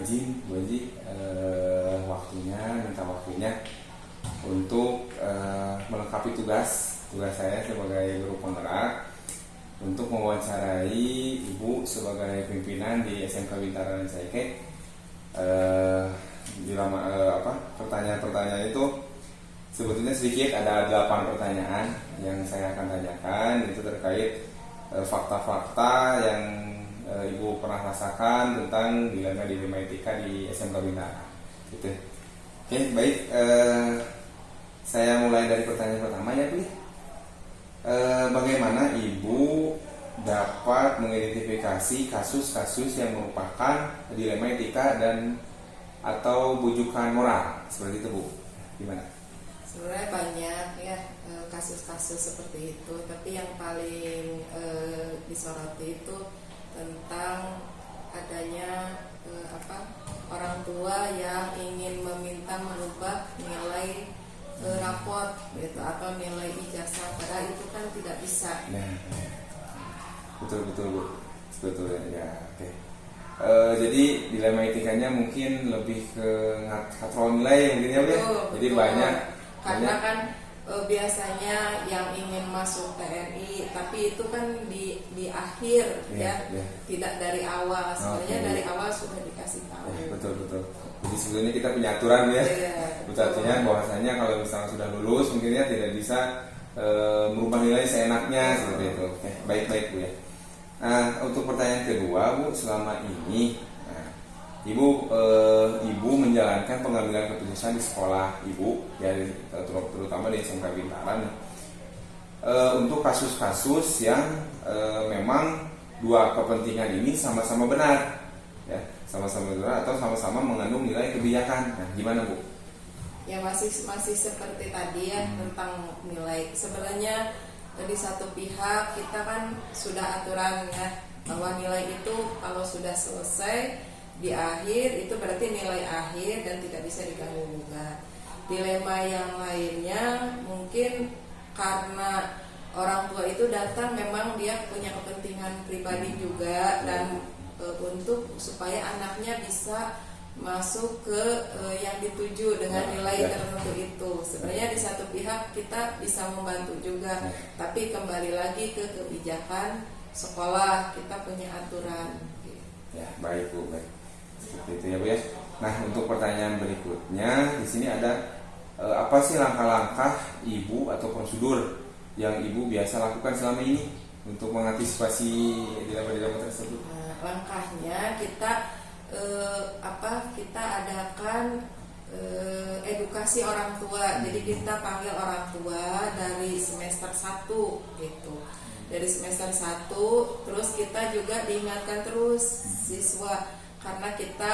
izin Bu Haji minta waktunya untuk melengkapi tugas saya sebagai guru penggerak untuk mewawancarai Ibu sebagai pimpinan di SMK Bintara dan Saike. Pertanyaan-pertanyaan itu sebetulnya sedikit, ada 8 pertanyaan yang saya akan tanyakan. Itu terkait fakta-fakta yang Ibu pernah rasakan tentang dilema etika di SMK Bintara gitu. Oke, baik, saya mulai dari pertanyaan pertama ya Bu. Bagaimana Ibu dapat mengidentifikasi kasus-kasus yang merupakan dilema etika dan atau bujukan moral seperti itu Bu? Gimana? Sebenarnya banyak ya kasus-kasus seperti itu, tapi yang paling disoroti itu tentang adanya orang tua yang ingin meminta merubah nilai raport gitu atau nilai ijazah, padahal itu kan tidak bisa. Betul Bu, sebetulnya ya. Oke. Jadi dilema etikanya mungkin lebih ke ngatur nilai mungkin ya Bu. Jadi banyak karena kan biasanya yang ingin masuk TNI, tapi itu kan di akhir tidak dari awal. Sebenarnya dari awal sudah dikasih tahu. Betul. Jadi sebetulnya kita punya aturan ya. Betul, artinya bahwasanya kalau misalnya sudah lulus mungkinnya tidak bisa merubah nilai seenaknya seperti itu. Oke, baik Bu ya. Nah, untuk pertanyaan kedua Bu, selama ini Ibu menjalankan pengambilan keputusan di sekolah Ibu, ya, terutama di SMK Bintara untuk kasus-kasus yang memang dua kepentingan ini sama-sama benar, ya, sama-sama benar atau sama-sama mengandung nilai kebijakan. Nah, gimana Bu? Ya masih seperti tadi ya, tentang nilai. Sebenarnya di satu pihak kita kan sudah aturan ya bahwa nilai itu kalau sudah selesai di akhir itu berarti nilai akhir dan tidak bisa diganggu gugat. Dilema yang lainnya mungkin karena orang tua itu datang memang dia punya kepentingan pribadi juga dan untuk supaya anaknya bisa masuk ke yang dituju dengan nilai tertentu itu. Sebenarnya di satu pihak kita bisa membantu juga, tapi kembali lagi ke kebijakan sekolah, kita punya aturan. Ya, baik Bu, baik. Seperti itu ya Bu ya. Nah, untuk pertanyaan berikutnya di sini ada apa sih langkah-langkah Ibu atau prosedur yang Ibu biasa lakukan selama ini untuk mengantisipasi dilema-dilema tersebut? Nah, langkahnya kita adakan edukasi orang tua. Jadi kita panggil orang tua dari semester 1 gitu. Dari semester 1 terus kita juga diingatkan terus siswa, karena kita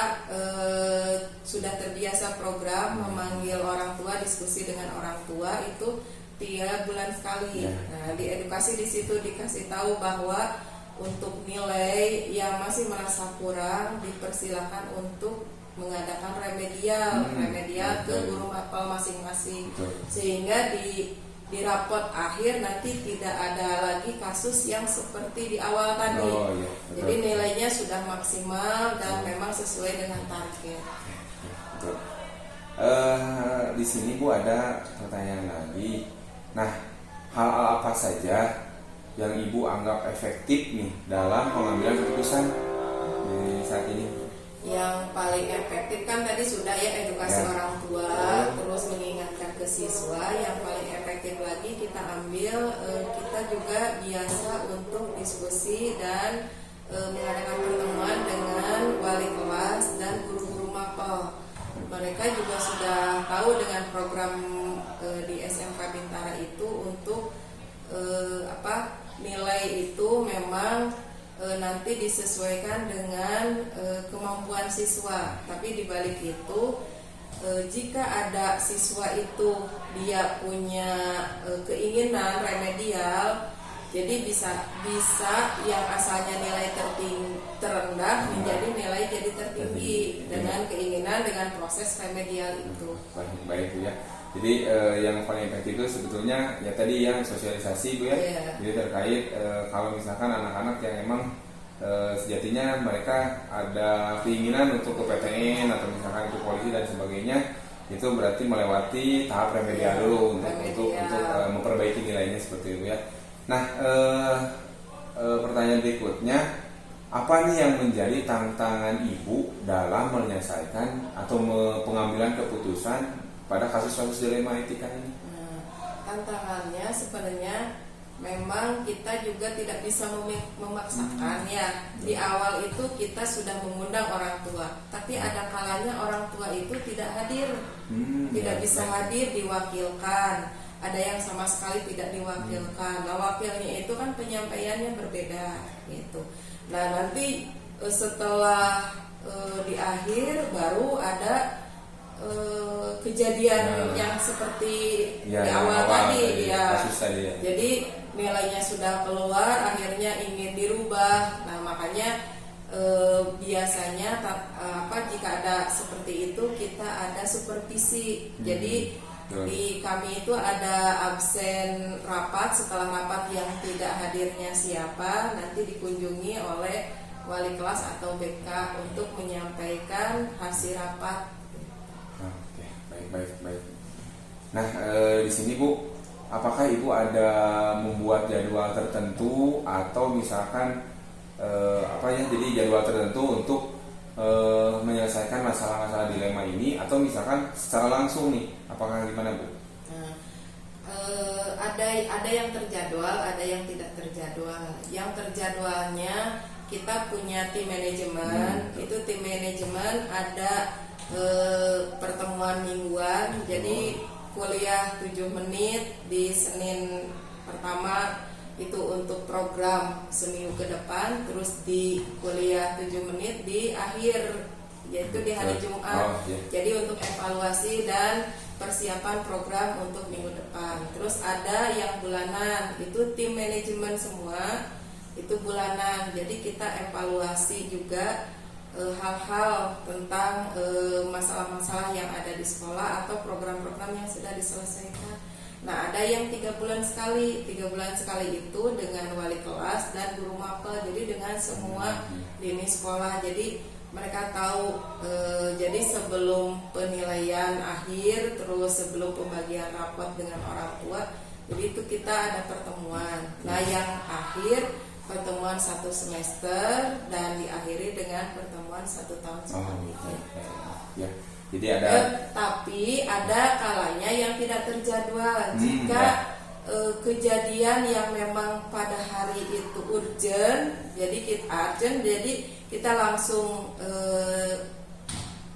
sudah terbiasa program memanggil orang tua, diskusi dengan orang tua itu 3 bulan sekali. Nah, di edukasi di situ dikasih tahu bahwa untuk nilai yang masih merasa kurang dipersilakan untuk mengadakan remedial ke guru mapel masing-masing, sehingga di rapot akhir nanti tidak ada lagi kasus yang seperti di awal tadi. Jadi nilainya sudah maksimal dan memang sesuai dengan target. Di sini Bu ada pertanyaan lagi. Nah, hal apa saja yang Ibu anggap efektif nih dalam pengambilan keputusan di saat ini? Yang paling efektif kan tadi sudah ya edukasi orang tua, terus mengingatkan ke siswa. Yang paling efektif lagi kita ambil, kita juga biasa untuk diskusi dan mengadakan pertemuan dengan wali kelas dan guru-guru mapel. Mereka juga sudah tahu dengan program di SMK Bintara itu untuk nilai itu memang nanti disesuaikan dengan kemampuan siswa. Tapi di balik itu jika ada siswa itu dia punya keinginan remedial, jadi bisa yang asalnya nilai terendah menjadi nilai jadi tertinggi dengan keinginan dengan proses remedial itu. Baik Bu ya. Jadi yang paling efektif itu sebetulnya ya tadi yang sosialisasi Bu ya. Jadi terkait kalau misalkan anak-anak yang emang sejatinya mereka ada keinginan untuk ke PTN atau misalkan ke polisi dan sebagainya, itu berarti melewati tahap remedial dulu untuk memperbaiki nilainya seperti itu ya. Nah, pertanyaan berikutnya, apa nih yang menjadi tantangan ibu dalam menyelesaikan atau pengambilan keputusan pada kasus-kasus dilema etika ini? Nah, tantangannya sebenarnya memang kita juga tidak bisa memaksakan ya. Di awal itu kita sudah mengundang orang tua, tapi ada kalanya orang tua itu tidak hadir, tidak bisa hadir, diwakilkan. Ada yang sama sekali tidak diwakilkan. Nah, wakilnya itu kan penyampaiannya berbeda gitu. Nah, nanti setelah di akhir baru ada kejadian yang seperti di awal tadi ya. Jadi nilainya sudah keluar, akhirnya ingin dirubah. Nah, makanya biasanya jika ada seperti itu kita ada supervisi. Jadi di kami itu ada absen rapat, setelah rapat yang tidak hadirnya siapa nanti dikunjungi oleh wali kelas atau BK untuk menyampaikan hasil rapat. Oke, baik. Nah, di sini Bu, apakah Ibu ada membuat jadwal tertentu atau misalkan jadi jadwal tertentu untuk menyelesaikan masalah-masalah dilema ini, atau misalkan secara langsung nih, apakah gimana Bu? Nah, ada yang terjadwal, ada yang tidak terjadwal. Yang terjadwalnya kita punya tim manajemen, itu tim manajemen ada pertemuan mingguan, jadi kuliah 7 menit di Senin pertama itu untuk program seminggu ke depan, terus di kuliah 7 menit di akhir, yaitu di hari Jumat. Jadi untuk evaluasi dan persiapan program untuk minggu depan. Terus ada yang bulanan, itu tim manajemen semua, itu bulanan. Jadi kita evaluasi juga hal-hal tentang masalah-masalah yang ada di sekolah atau program-program yang sudah diselesaikan. Nah, ada yang 3 bulan sekali. 3 bulan sekali itu dengan wali kelas dan guru mapel, jadi dengan semua lini sekolah. Jadi mereka tahu, jadi sebelum penilaian akhir, terus sebelum pembagian rapot dengan orang tua, jadi itu kita ada pertemuan. Nah, yang akhir pertemuan 1 semester dan diakhiri dengan pertemuan 1 tahun sekali. Ya. Jadi ada tapi ada kalanya yang tidak terjadwal. Jika kejadian yang memang pada hari itu urgent, jadi kita langsung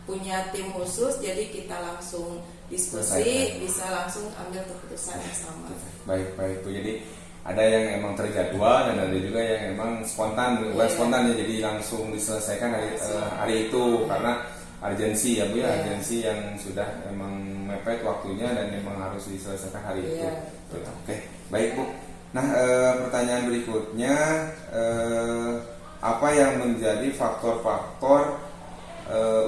punya tim khusus, jadi kita langsung diskusi, bisa langsung ambil keputusan yang sama. Baik Bu. Jadi ada yang emang terjadwal dan ada juga yang emang spontan, spontan ya, jadi langsung diselesaikan hari itu karena urgensi ya Bu ya, urgensi yang sudah emang mepet waktunya dan memang harus diselesaikan hari itu. Oke, baik Bu. Nah, pertanyaan berikutnya, apa yang menjadi faktor-faktor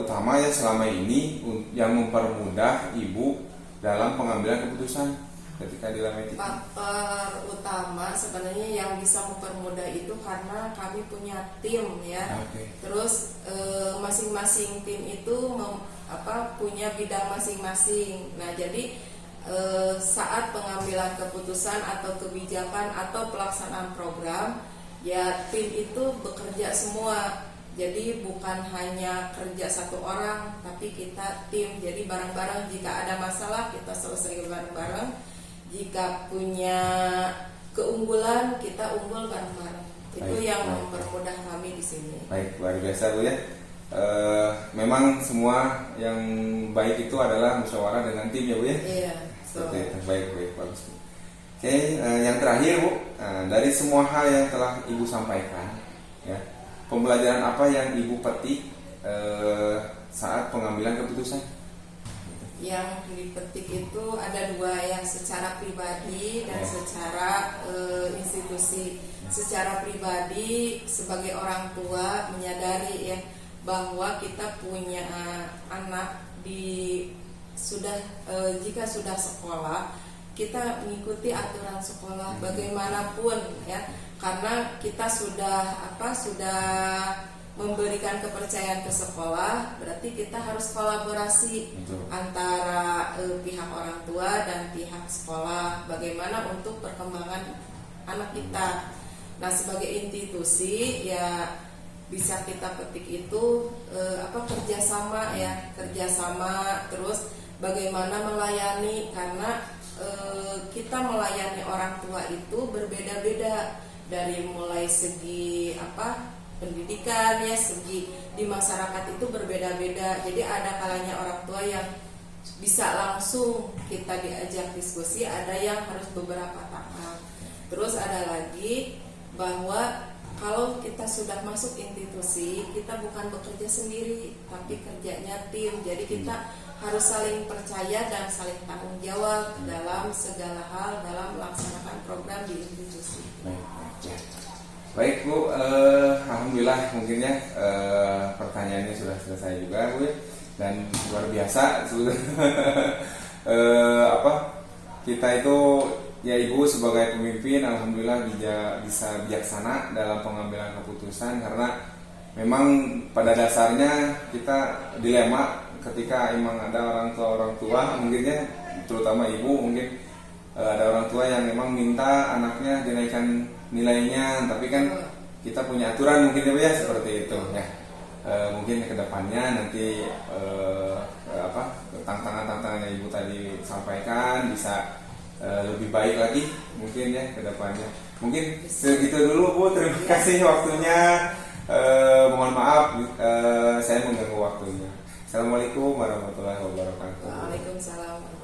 utama ya selama ini yang mempermudah Ibu dalam pengambilan keputusan ketika dilema etika? Faktor utama sebenarnya yang bisa mempermudah itu karena kami punya tim ya. Terus masing-masing tim itu punya bidang masing-masing. Nah, jadi saat pengambilan keputusan atau kebijakan atau pelaksanaan program, ya tim itu bekerja semua. Jadi bukan hanya kerja satu orang, tapi kita tim. Jadi bareng-bareng, jika ada masalah kita selesaikan bareng-bareng. Jika punya keunggulan, kita unggul bareng-bareng. Itu yang mempermudah kami di sini. Baik, luar biasa Bu ya. Memang semua yang baik itu adalah musyawarah dengan tim ya Bu ya. Iya. Baik, bagus. Oke, yang terakhir Bu, dari semua hal yang telah Ibu sampaikan, ya, pembelajaran apa yang Ibu petik saat pengambilan keputusan? Yang dipetik itu ada 2, yang secara pribadi dan secara institusi. Secara pribadi, sebagai orang tua menyadari ya bahwa kita punya anak jika sudah sekolah, kita mengikuti aturan sekolah bagaimanapun ya, karena kita sudah memberikan kepercayaan ke sekolah, berarti kita harus kolaborasi antara pihak orang tua dan pihak sekolah bagaimana untuk perkembangan anak kita. Nah, sebagai institusi ya bisa kita petik itu kerjasama ya, kerjasama, terus bagaimana melayani, karena kita melayani orang tua itu berbeda-beda, dari mulai segi pendidikan ya, segi di masyarakat itu berbeda-beda. Jadi ada kalanya orang tua yang bisa langsung kita diajak diskusi, ada yang harus beberapa tahap. Terus ada lagi bahwa kalau kita sudah masuk institusi, kita bukan bekerja sendiri, tapi kerjanya tim. Jadi kita harus saling percaya dan saling tanggung jawab dalam segala hal dalam melaksanakan program di institusi. Baik Bu, alhamdulillah mungkin ya pertanyaannya sudah selesai juga Bu, dan luar biasa kita itu ya Ibu sebagai pemimpin alhamdulillah bisa bijaksana dalam pengambilan keputusan, karena memang pada dasarnya kita dilema ketika emang ada orang tua mungkinnya, terutama Ibu mungkin ada orang tua yang memang minta anaknya dinaikkan nilainya, tapi kan kita punya aturan mungkin ya seperti itu ya. Mungkin kedepannya nanti tantangan yang Ibu tadi sampaikan bisa lebih baik lagi mungkin ya kedepannya. Mungkin segitu dulu Bu, terima kasih waktunya. Mohon maaf saya mengganggu waktunya. Assalamualaikum warahmatullahi wabarakatuh. Waalaikumsalam.